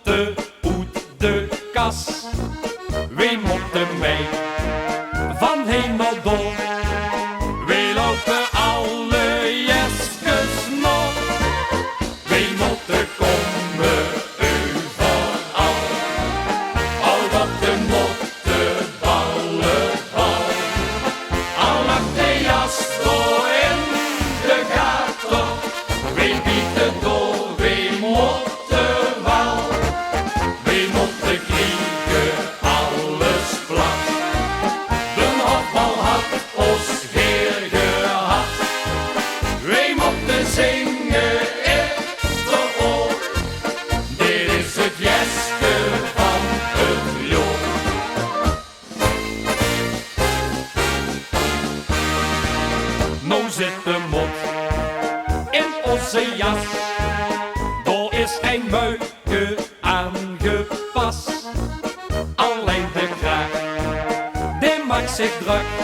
motte uit de kas. Wie motte mij van hemel wie lopen alle jeskes nog? Wie motte komen overal? Al wat de motte ballen bal. Al lag de jas door in de gaten. Wie biedt het door, wie motte wel? Wie motte kriegen alles plat? De hofbal had ons heer gehad. Wie motte zingen in de oor. Dit is het jeske van het jaar. Nou zit de mot in onze jas. Daar is geen muiken aangepast. Alleen de kraag, die maakt zich druk.